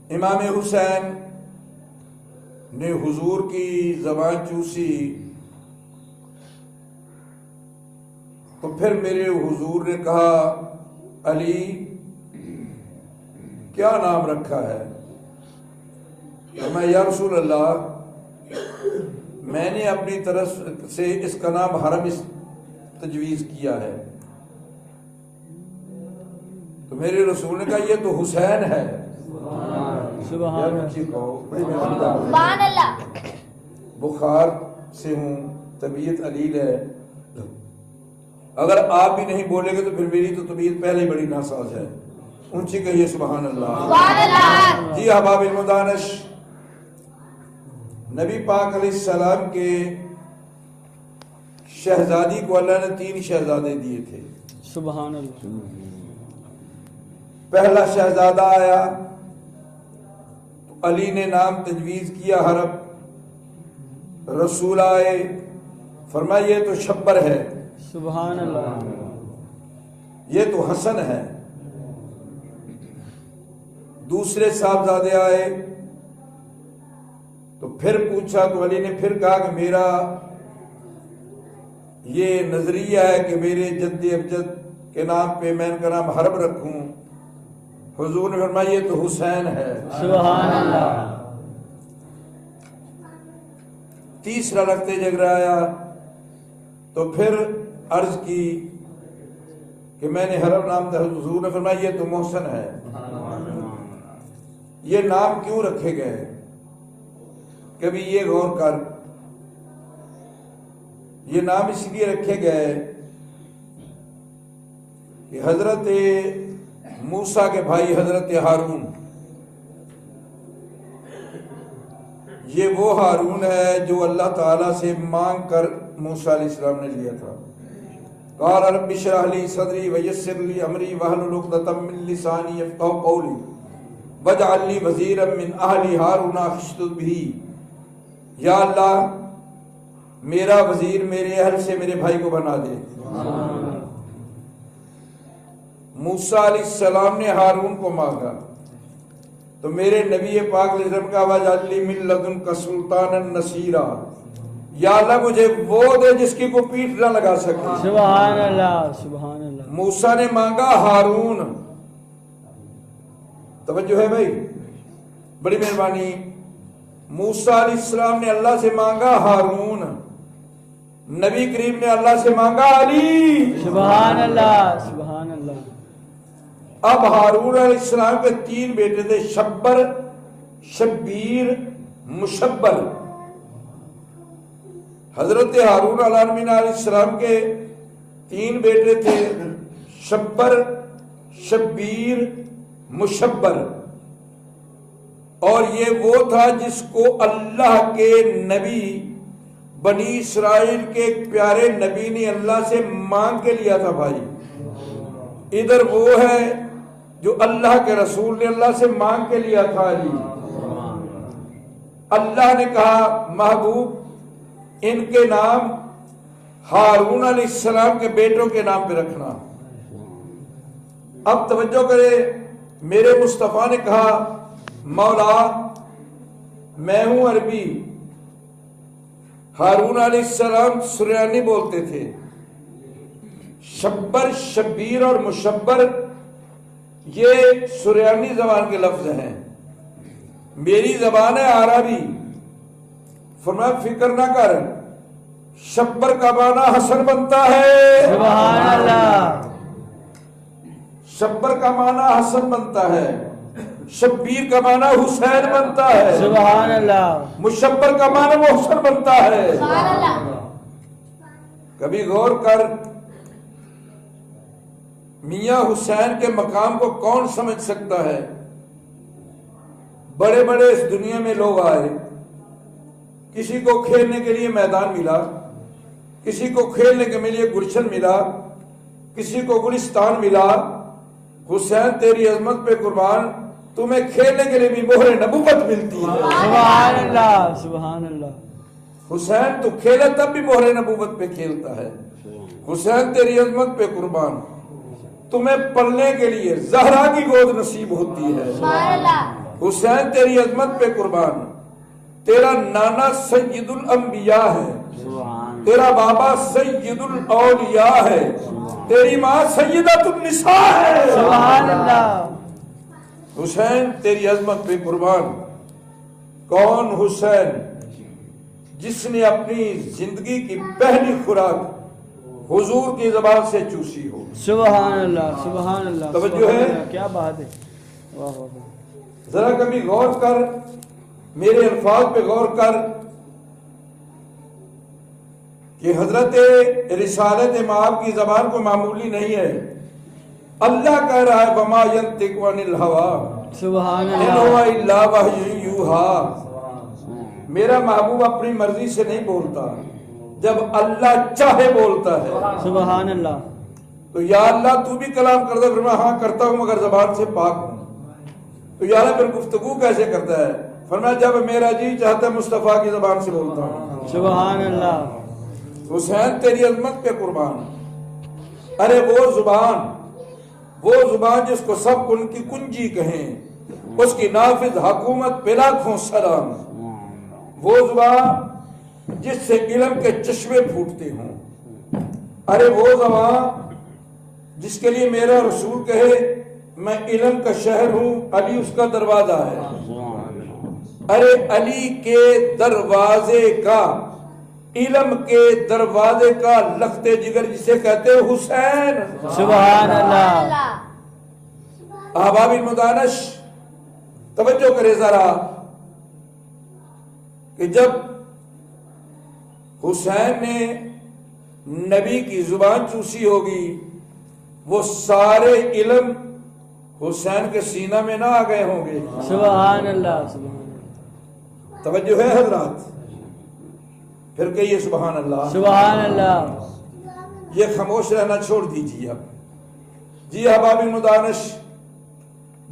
امام حسین نے حضور کی زبان چوسی تو پھر میرے حضور نے کہا علی کیا نام رکھا ہے؟ یا رسول اللہ میں نے اپنی طرف سے اس کا نام حرم تجویز کیا ہے۔ تو میرے رسول نے کہا یہ تو حسین ہے۔ سبحان اللہ۔ بخار سے ہوں، طبیعت علیل ہے، اگر آپ بھی نہیں بولیں گے تو پھر میری تو طبیعت پہلے ہی بڑی ناساز ہے۔ اونچی کہیے سبحان اللہ۔ جی احباب المدانش، نبی پاک علیہ السلام کے شہزادی کو اللہ نے 3 شہزادے دیے تھے۔ سبحان اللہ۔ پہلا شہزادہ آیا تو علی نے نام تجویز کیا حرب، رسول آئے فرمایا یہ تو شبر ہے، سبحان اللہ۔ یہ تو حسن ہے۔ دوسرے صاحبزادے آئے تو پھر پوچھا تو علی نے پھر کہا کہ میرا یہ نظریہ ہے کہ میرے جد ابجد کے نام پہ میں ان کا نام حرب رکھوں۔ حضور نے فرمایا یہ تو حسین ہے، سبحان اللہ۔ تیسرا رکھتے جگرایا تو پھر عرض کی کہ میں نے حرب نام تھا، حضور نے فرمایا یہ تو محسن ہے۔ یہ نام کیوں رکھے گئے؟ کبھی یہ غور کر، یہ نام اس لیے رکھے گئے کہ حضرت موسیٰ کے بھائی حضرت ہارون، یہ وہ ہارون ہے جو اللہ تعالیٰ سے مانگ کر موسیٰ علیہ السلام نے لیا تھا۔ قال رب اشرح لی صدری ویسر لی امری واحلل عقدۃ من لسانی یفقہوا قولی واجعل لی وزیرا من اہلی ہارون اخشدد بہ۔ یا اللہ میرا وزیر میرے اہل سے میرے بھائی کو بنا دے۔ موسیٰ علیہ السلام نے ہارون کو مانگا تو میرے نبی پاک علیہ السلام کا واجعل لی من لدنک سلطانا نصیرا، یا اللہ مجھے وہ دے جس کی کو پیٹھ نہ لگا سکے۔ سبحان اللہ، سبحان اللہ۔ موسیٰ نے مانگا ہارون، توجہ ہے بھائی، بڑی مہربانی۔ موسیٰ علیہ السلام نے اللہ سے مانگا ہارون، نبی کریم نے اللہ سے مانگا علی۔ سبحان اللہ، سبحان اللہ۔ اب ہارون علیہ السلام کے 3 بیٹے تھے، شبر، شبیر، مشبر۔ حضرت ہارون علیہ السلام کے 3 بیٹے تھے، شبر، شبیر، مشبر، اور یہ وہ تھا جس کو اللہ کے نبی بنی اسرائیل کے ایک پیارے نبی نے اللہ سے مانگ کے لیا تھا بھائی۔ ادھر وہ ہے جو اللہ کے رسول نے اللہ سے مانگ کے لیا تھا علی۔ اللہ نے کہا محبوب ان کے نام ہارون علیہ السلام کے بیٹوں کے نام پہ رکھنا۔ اب توجہ کرے، میرے مصطفیٰ نے کہا مولا میں ہوں عربی، ہارون علیہ السلام سریانی بولتے تھے۔ شبر، شبیر اور مشبر یہ سریانی زبان کے لفظ ہیں، میری زبان ہے عربی۔ فرمایا فکر نہ کر، شبر کا معنی حسن بنتا ہے، سبحان اللہ۔ شبر کا معنی حسن بنتا ہے، شبیر کا معنی حسین بنتا ہے، سبحان اللہ۔ مشبر کا معنی محسن بنتا ہے۔ کبھی غور کر، میاں حسین کے مقام کو کون سمجھ سکتا ہے؟ بڑے بڑے اس دنیا میں لوگ آئے، کسی کو کھیلنے کے لیے میدان ملا، کسی کو کھیلنے کے لیے گلشن ملا، کسی کو گلستان ملا۔ حسین تیری عظمت پہ قربان، تمہیں کھیلنے کے لیے بھی مہر نبوت ملتی ہے۔ سبحان اللہ، سبحان اللہ۔ حسین تو کھیلے تب بھی مہر نبوت پہ کھیلتا ہے۔ حسین تیری عظمت پہ قربان، تمہیں پلنے کے لیے زہرا کی گود نصیب ہوتی ہے۔ حسین تیری عظمت پہ قربان، تیرا نانا سید الانبیاء ہے، سبحان تیرا بابا سید الاولیاء ہے، تیری ماں سیدۃ النساء ہے۔ سبحان اللہ حسین تیری عظمت پہ قربان۔ کون حسین؟ جس نے اپنی زندگی کی پہلی خوراک حضور کی زبان سے چوسی ہو۔ سبحان اللہ سبحان اللہ توجہ سبحان ہے؟ اللہ، کیا بات ہے، واہ واہ واہ۔ ذرا کبھی غور کر، میرے الفاظ پہ غور کر کہ حضرت رسالت مآب کی زبان کو معمولی نہیں ہے۔ اللہ کہہ رہا ہے وما ينطق عن الهوى سبحان ان هو اللہ الا وحی یوحی۔ میرا محبوب اپنی مرضی سے نہیں بولتا، جب اللہ چاہے بولتا ہے۔ سبحان اللہ تو یا اللہ تو بھی کلام کر دے، فرمایا ہاں کرتا ہوں مگر زبان سے پاک ہوں۔ تو یا اللہ پھر گفتگو کیسے کرتا ہے؟ فرمایا جب میرا جی چاہتا ہے مصطفیٰ کی زبان سے بولتا ہوں۔ سبحان اللہ حسین تیری عظمت پہ قربان۔ ارے وہ زبان جس کو سب ان کی کنجی کہیں، اس کی نافذ حکومت پہ لاکھوں سلام۔ وہ زبان جس سے علم کے چشمے پھوٹتے ہوں۔ ارے وہ زبان جس کے لیے میرا رسول کہے میں علم کا شہر ہوں، علی اس کا دروازہ ہے۔ ارے علی کے دروازے کا، علم کے دروازے کا لخت جگر جسے کہتے ہیں حسین۔ سبحان اللہ احباب المدانش توجہ کرے ذرا کہ جب حسین نے نبی کی زبان چوسی ہوگی، وہ سارے علم حسین کے سینہ میں نہ آ گئے ہوں گے۔ سبحان اللہ سبحان اللہ توجہ ہے حضرات؟ پھر کہیے سبحان اللہ۔ سبحان اللہ یہ خاموش رہنا چھوڑ دیجیے اب۔ جی احباب المدانش،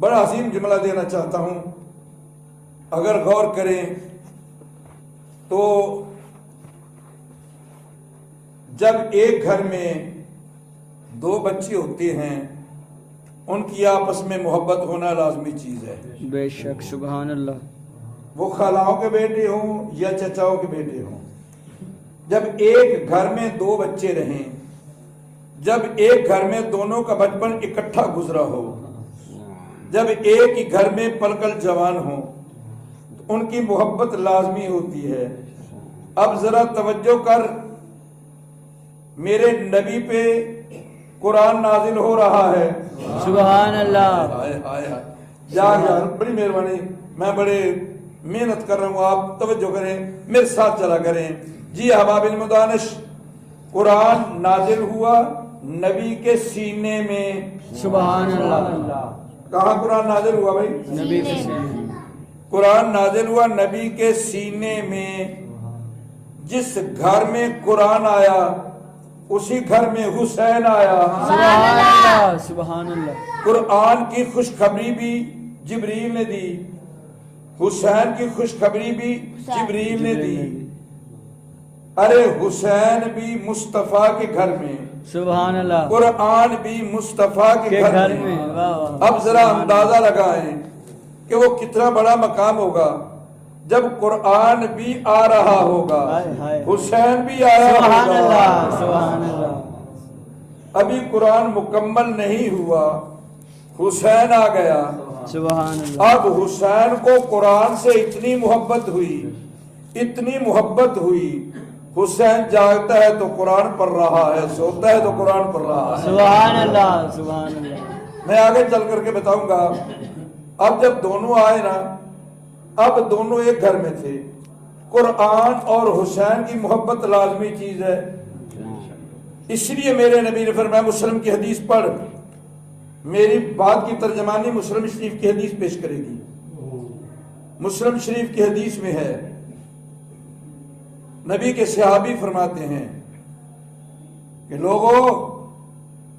بڑا عظیم جملہ دینا چاہتا ہوں، اگر غور کریں تو جب ایک گھر میں دو بچے ہوتے ہیں، ان کی آپس میں محبت ہونا لازمی چیز ہے۔ بے شک سبحان اللہ وہ خالاؤں کے بیٹے ہوں یا چچاؤں کے بیٹے ہوں، جب ایک گھر میں دو بچے رہیں، جب ایک گھر میں دونوں کا بچپن اکٹھا گزرا ہو، جب ایک ہی گھر میں پل کر جوان ہوں، تو ان کی محبت لازمی ہوتی ہے۔ اب ذرا توجہ کر، میرے نبی پہ قرآن نازل ہو رہا ہے۔ سبحان اللہ یار بڑی مہربانی، میں بڑے محنت کر رہا ہوں، آپ توجہ کریں، میرے ساتھ چلا کریں۔ جی احباب المدانش، قرآن نازل ہوا نبی کے سینے میں۔ سبحان اللہ کہاں قرآن نازل ہوا بھائی؟ نبی کے سینے قرآن نازل ہوا نبی کے سینے میں۔ جس گھر میں قرآن آیا اسی گھر میں حسین آیا۔ سبحان اللہ سبحان اللہ قرآن کی خوشخبری بھی جبریل نے دی، حسین کی خوشخبری بھی جبریل نے دی۔ ارے حسین بھی مصطفیٰ کے گھر میں، سبحان اللہ قرآن بھی مصطفیٰ کے گھر میں۔ واہ واہ اب ذرا اندازہ لگائیں کہ وہ کتنا بڑا مقام ہوگا جب قرآن بھی آ رہا ہوگا، ہائے ہائے حسین بھی آیا سبحان ہوگا۔ اللہ سبحان اللہ ابھی قرآن مکمل نہیں ہوا، حسین آ گیا۔ سبحان اللہ اب حسین کو قرآن سے اتنی محبت ہوئی، اتنی محبت ہوئی، حسین جاگتا ہے تو قرآن پڑھ رہا ہے، سوتا ہے تو قرآن پڑھ رہا ہے۔ سبحان اللہ سبحان اللہ میں آگے چل کر کے بتاؤں گا۔ اب جب دونوں آئے نا، اب دونوں ایک گھر میں تھے، قرآن اور حسین کی محبت لازمی چیز ہے۔ اس لیے میرے نبی نے فرمایا مسلم کی حدیث پڑھ، میری بات کی ترجمانی مسلم شریف کی حدیث پیش کرے گی۔ مسلم شریف کی حدیث میں ہے، نبی کے صحابی فرماتے ہیں کہ لوگوں،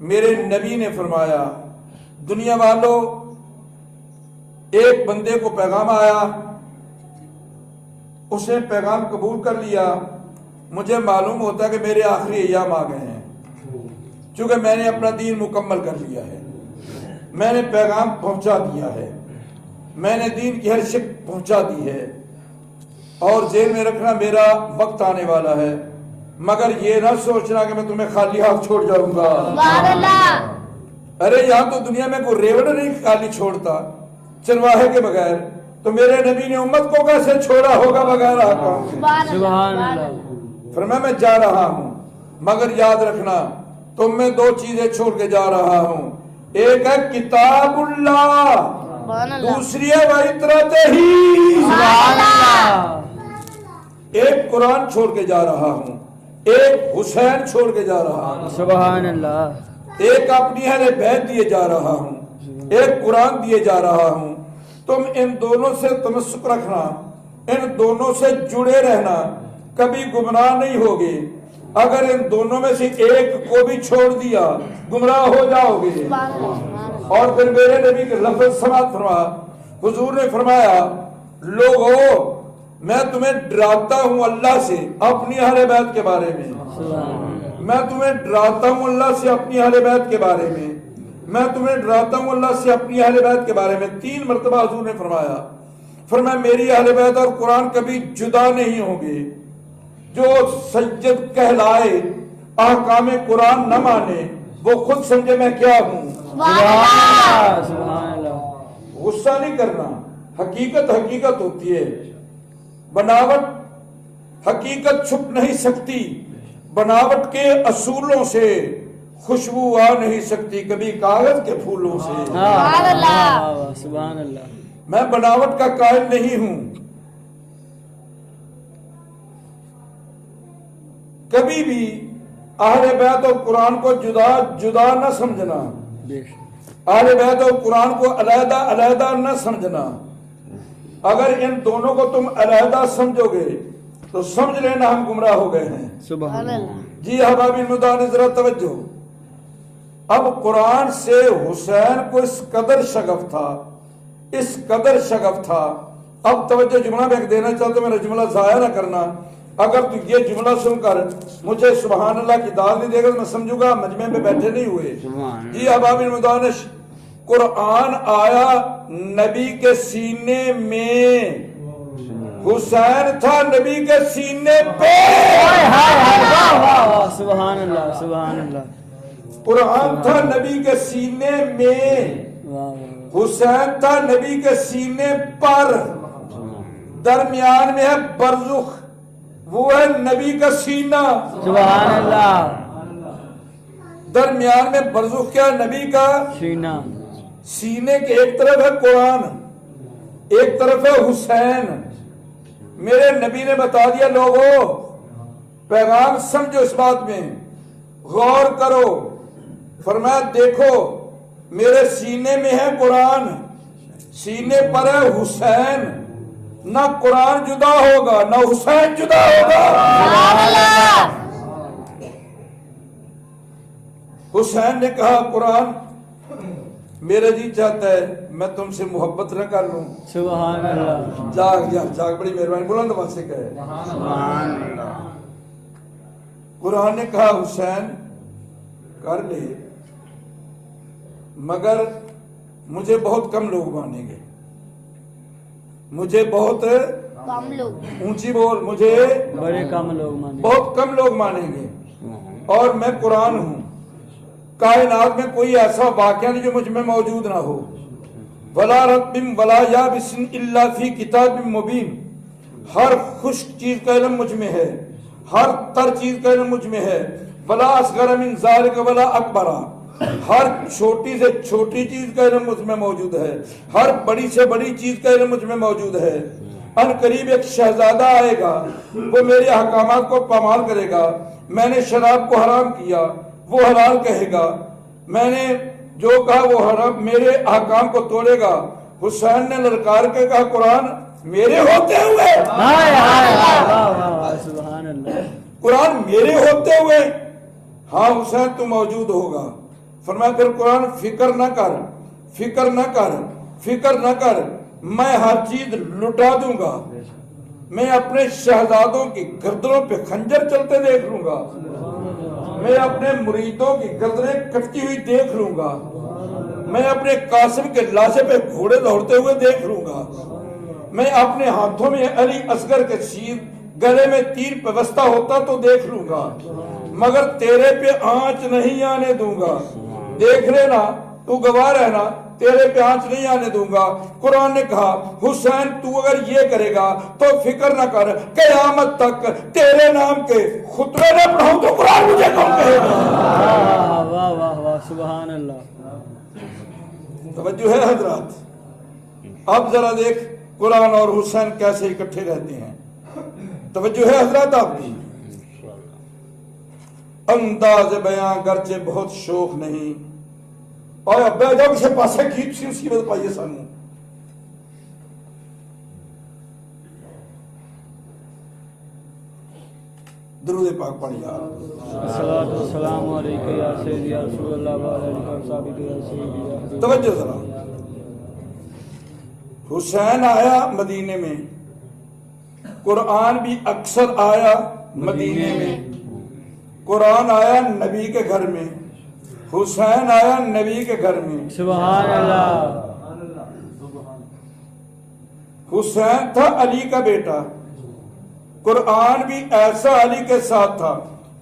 میرے نبی نے فرمایا دنیا والوں، ایک بندے کو پیغام آیا، اس نے پیغام قبول کر لیا، مجھے معلوم ہوتا ہے کہ میرے آخری ایام آ گئے ہیں، چونکہ میں نے اپنا دین مکمل کر لیا ہے، میں نے پیغام پہنچا دیا ہے۔ میں نے دین کی ہر شک پہنچا دی ہے اور ذہن میں رکھنا میرا وقت آنے والا ہے، مگر یہ نہ سوچنا کہ میں تمہیں خالی ہاتھ چھوڑ جاؤں گا۔ سبحان اللہ۔ ارے یہاں تو دنیا میں کوئی ریوڑ نہیں خالی چھوڑتا چرواہے کے بغیر، تو میرے نبی نے امت کو کیسے چھوڑا ہوگا بغیر حکام کے؟ سبحان اللہ۔ فرمایا میں جا رہا ہوں، مگر یاد رکھنا تم میں دو چیزیں چھوڑ کے جا رہا ہوں، ایک ہے کتاب اللہ، سبحان اللہ۔ دوسری ہے وَإِتْرَتِ ہی، سبحان اللہ۔ ایک قرآن چھوڑ کے جا رہا ہوں، ایک حسین چھوڑ کے جا رہا ہوں، سبحان اللہ۔ ایک اپنی اہل بیت دیے جا رہا ہوں، ایک قرآن دیے جا رہا ہوں۔ تم ان دونوں سے تمسک رکھنا، ان دونوں سے جڑے رہنا، کبھی گمراہ نہیں ہوگے۔ اگر ان دونوں میں سے ایک کو بھی چھوڑ دیا گمراہ ہو جاؤ گے۔ اور پھر میرے نبی کے لفظ سماعت فرما، حضور نے فرمایا لوگو میں تمہیں ڈراتا ہوں اللہ سے اپنی اہل بیت کے بارے میں، میں تمہیں ڈراتا ہوں اللہ سے اپنی اہل بیت کے بارے میں، میں تمہیں ڈراتا ہوں اللہ سے اپنی اہل بیت کے بارے میں۔ 3 مرتبہ حضور نے فرمایا میری اہل بیت اور قرآن کبھی جدا نہیں ہوں گے۔ جو سجد کہلائے احکام قرآن نہ مانے وہ خود سمجھے میں کیا ہوں۔ سبحان اللہ۔ غصہ نہیں کرنا، حقیقت حقیقت ہوتی ہے، بناوٹ حقیقت چھپ نہیں سکتی، بناوٹ کے اصولوں سے خوشبو آ نہیں سکتی، کبھی کاغذ کے پھولوں سے۔ سبحان اللہ۔ سبحان اللہ۔ میں بناوٹ کا قائل نہیں ہوں، کبھی بھی اہل بیت اور قرآن کو جدا نہ سمجھنا، اہل بیت اور قرآن کو علیحدہ علیحدہ نہ سمجھنا۔ اگر ان دونوں کو تم علیحدہ سمجھو گے تو سمجھ لینا ہم گمراہ ہو گئے ہیں۔ سبحان اللہ۔ جی احباب المدان ذرا توجہ، اب قرآن سے حسین کو اس قدر شغف تھا، اس قدر شغف تھا۔ اب توجہ جملہ میں ایک دینا چاہتا ہوں، میرا جملہ ضائع نہ کرنا۔ اگر تو یہ جملہ سن کر مجھے سبحان اللہ کی داد نہیں دے گا تو میں سمجھوں گا مجمع میں بیٹھے نہیں ہوئے۔ جی احباب المدانش، قرآن آیا نبی کے سینے میں، حسین تھا نبی کے سینے پہ۔ سبحان اللہ۔ سبحان اللہ۔ قرآن تھا نبی کے سینے میں، حسین تھا نبی کے سینے پر، درمیان میں ہے برزخ، وہ ہے نبی کا سینہ۔ سبحان اللہ۔ درمیان میں برزخ کیا؟ نبی کا سینہ۔ سینے کے ایک طرف ہے قرآن، ایک طرف ہے حسین۔ میرے نبی نے بتا دیا لوگوں پیغام سمجھو، اس بات میں غور کرو۔ فرمایا دیکھو میرے سینے میں ہے قرآن، سینے پر ہے حسین، نہ قرآن جدا ہوگا نہ حسین جدا ہوگا۔ حسین نے کہا قرآن میرا جی چاہتا ہے میں تم سے محبت نہ کر لوں۔ سبحان اللہ۔ جاگ جاگ جاگ، بڑی مہربانی، بلند آواز سے کہے۔ سبحان اللہ۔ قرآن نے کہا حسین کر لے، مگر مجھے بہت کم لوگ مانیں گے، مجھے بہت کم لوگ، اونچی بول، مجھے بڑے کم لوگ مانے۔ بہت کم لوگ مانیں گے، اور میں قرآن ہوں۔ کائنات میں کوئی ایسا واقعہ نہیں جو مجھ میں موجود نہ ہو۔ ولا رطب ولا یابس الا فی کتاب مبین، ہر خشک چیز کا علم مجھ میں ہے، ہر تر چیز کا علم مجھ میں ہے۔ ولا اصغر من ذلک ولا اکبر، ہر چھوٹی سے چھوٹی چیز کا علم مجھ میں موجود ہے، ہر بڑی سے بڑی چیز کا علم مجھ میں موجود ہے۔ ان قریب ایک شہزادہ آئے گا، وہ میرے احکامات کو پامال کرے گا۔ میں نے شراب کو حرام کیا، وہ حلال کہے گا، میں نے جو کہا وہ حرام، میرے احکام کو توڑے گا۔ حسین نے للکار کے کہا قرآن میرے ہوتے ہوئے، سبحان اللہ۔ قرآن میرے ہوتے ہوئے ہاں حسین تو موجود ہوگا۔ فرمایا پھر قرآن فکر نہ کر، فکر نہ کر، فکر نہ کر، میں ہر چیز لٹا دوں گا، میں اپنے شہزادوں کی گردنوں پہ خنجر چلتے دیکھ لوں گا، میں اپنے مریدوں کی گردنیں کٹتی ہوئی دیکھ لوں گا، میں اپنے قاسم کے لاشے پہ گھوڑے دوڑتے ہوئے دیکھ لوں گا، میں اپنے ہاتھوں میں علی اصغر کے شیر، گلے میں تیر پیوستہ ہوتا تو دیکھ لوں گا، مگر تیرے پہ آنچ نہیں آنے دوں گا۔ دیکھ لینا، تو گواہ رہنا، تیرے پہ آنچ نہیں آنے دوں گا۔ قرآن نے کہا حسین تو اگر یہ کرے گا تو فکر نہ کر، قیامت تک تیرے نام کے خطبے نہ پڑھاؤں تو قرآن مجھے کون کہے گا؟ واہ واہ واہ واہ، سبحان اللہ۔ توجہ ہے حضرات؟ اب ذرا دیکھ قرآن اور حسین کیسے اکٹھے رہتے ہیں۔ توجہ ہے حضرات آپ کی؟ انداز بیان گرچہ بہت شوق نہیں، اور اب جاؤ کسی پاسے گیت سی اس کی بات پائیے سانو۔ درود پاک پڑھ یا الصلاۃ والسلام علیکہ یا سیدی یا رسول اللہ وعلی آلہ وصحبہ یا سیدی یا حبیب۔ توجہ ذرا، حسین آیا مدینے میں، قرآن بھی اکثر آیا مدینے میں، قرآن آیا نبی کے گھر میں، حسین آیا نبی کے گھر میں۔ سبحان اللہ۔ حسین تھا علی کا بیٹا، قرآن بھی ایسا علی کے ساتھ تھا،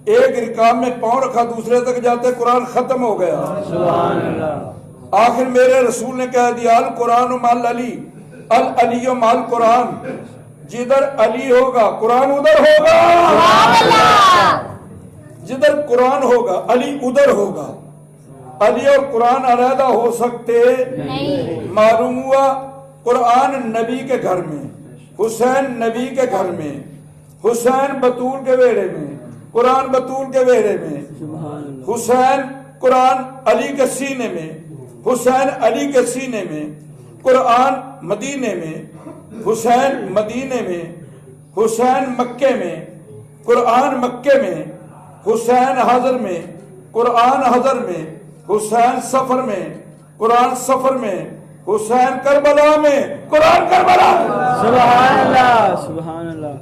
ایک رکاب میں پاؤں رکھا دوسرے تک جاتے قرآن ختم ہو گیا۔ سبحان اللہ۔ آخر میرے رسول نے کہہ دیا القرآن مال علی، العلی مال قرآن، جدھر علی ہوگا قرآن ادھر ہوگا، جدھر قرآن ہوگا علی ادھر ہوگا۔ علی اور قرآن علیحدہ ہو سکتے نہیں۔ معلوم ہوا قرآن نبی کے گھر میں، حسین نبی کے گھر میں، حسین بطول کے بیڑے میں، قرآن بطول کے بیڑے میں، سبحان اللہ۔ حسین قرآن علی کے سینے میں، حسین علی کے سینے میں، قرآن مدینے میں، حسین مدینے میں، حسین مکے میں، قرآن مکے میں، حسین حضر میں، قرآن حضر میں، حسین سفر میں، قرآن سفر میں، حسین کربلا میں، قرآن کربلا میں۔ سبحان اللہ، سبحان اللہ۔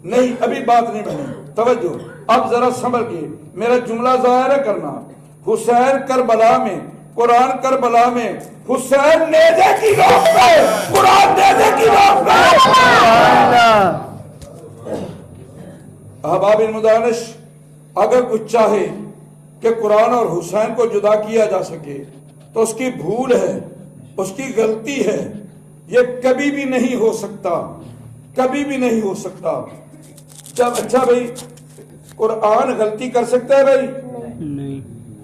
نہیں ابھی بات نہیں بنی، توجہ اب ذرا سنبھل کے میرا جملہ ظاہر کرنا۔ حسین کربلا میں، قرآن کربلا میں، حسین نیزے کی نوک پہ، قرآن نیزے کی نوک پہ۔ سبحان اللہ۔ احباب المدانش، اگر کچھ چاہے کہ قرآن اور حسین کو جدا کیا جا سکے تو اس کی بھول ہے، اس کی غلطی ہے، یہ کبھی بھی نہیں ہو سکتا، کبھی بھی نہیں ہو سکتا۔ جب اچھا بھائی قرآن غلطی کر سکتا ہے بھائی؟ نہیں،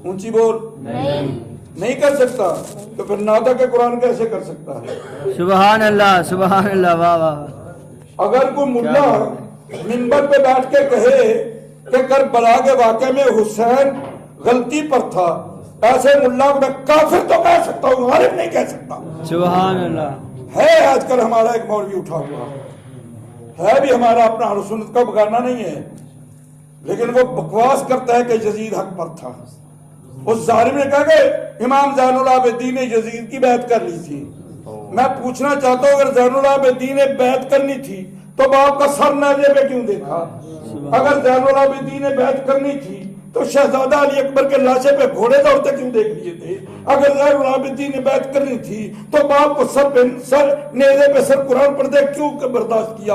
اونچی بول، نہیں کر سکتا، تو پھر نادا کے قرآن کیسے کر سکتا ہے؟ سبحان اللہ، سبحان اللہ، واہ واہ۔ اگر کوئی ملا منبر پہ بیٹھ کے کہے کہ کربلا کے واقعے میں حسین غلطی پر تھا، ایسے ملا کو میں کافر تو کہہ سکتا ہوں، غالب نہیں کہہ سکتا۔ سبحان اللہ۔ ہے آج کل ہمارا ایک مولوی اٹھا ہوا ہے، بھی ہمارا اپنا اہل سنت کا بگانا نہیں ہے، لیکن وہ بکواس کرتا ہے کہ یزید حق پر تھا۔ اس ظالم نے کہا کہ امام زین العابدین نے یزید کی بیعت کر لی تھی۔ میں پوچھنا چاہتا ہوں اگر زین العابدین نے بیعت کرنی تھی تو باپ کا سر نیزے پہ کیوں دیکھا؟ اگر زین العابدین نے بیعت کرنی تھی تو شہزادہ علی اکبر کے لاشے پہ گھوڑے دوڑتے کیوں دیکھ لیے تھے؟ اگر زین العابدین نے بیعت کرنی تھی تو باپ کو سر نیزے پہ سر قرآن پڑھتے کیوں برداشت کیا؟